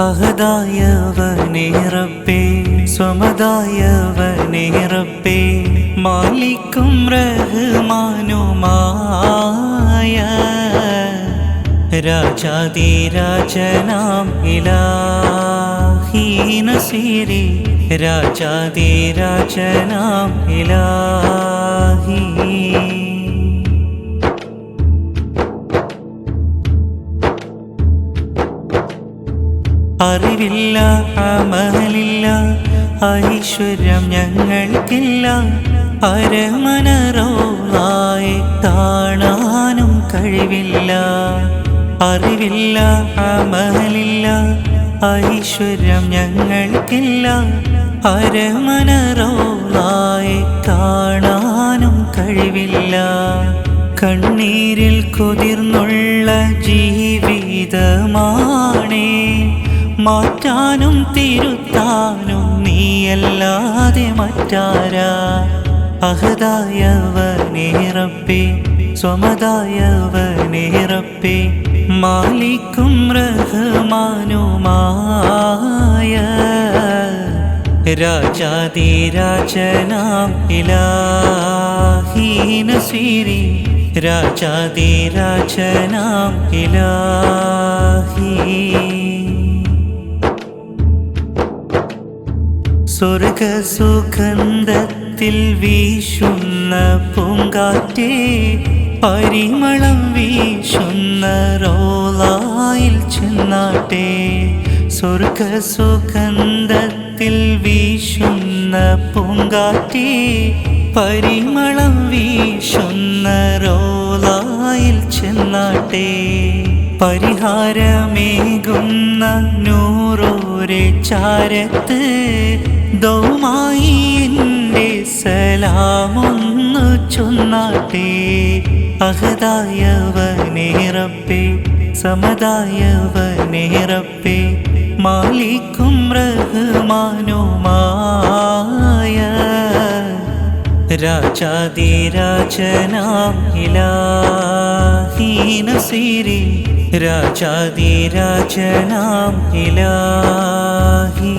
അഹദായവനേ റബ്ബേ സ്വമദായവനേ റബ്ബേ മാലിക്കും റഹ്മാനുമായ രാജാധിരാജനാം ഇലാഹി നസീരി രാജാധിരാജനാം ഇലാഹി. അറിവില്ല അമലില്ല ഐശ്വര്യം ഞങ്ങൾക്കില്ല അരമനറോളായി കാണാനും കഴിവില്ല. അറിവില്ല അമലില്ല ഐശ്വര്യം ഞങ്ങൾക്കില്ല അരമനറോളായി കാണാനും കഴിവില്ല. കണ്ണീരിൽ കുതിർന്നുള്ള ജീവിതമാണേ മാറ്റാനും തിരുത്താനും നീയല്ലാതെ മറ്റാരാ. അഹദായവനേ റബ്ബേ സ്വമദായവനേ റബ്ബേ മാലിക്കും റഹ്മാനുമായ രാജാധിരാജനാം ഇലാഹി നസീരി രാജാധിരാജനാം ഇലാഹി. സ്വർഗസുഗന്ധത്തിൽ വീശുന്ന പൂങ്കാറ്റേ പരിമളം വീശുന്ന റോളായിൽ ചെന്നാട്ടെ. സ്വർഗസുഗന്ധത്തിൽ വീശുന്ന പൂങ്കാറ്റേ പരിമളം വീശുന്ന റോളായിൽ ചെന്നാട്ടെ. പരിഹാരമേകുന്ന നൂറോരെ ചാരത്ത് ദൗമായി എൻ്റെ സലാമൊന്നു ചൊന്നാട്ടെ. അഹദായവനേ റബ്ബേ സമദായവനേ റബ്ബേ മാലിക്കും റഹ്മാനുമായ രാജാധിരാജനാം ഇലാഹി നസീരി രാജാധിരാജനാം ഇലാഹി.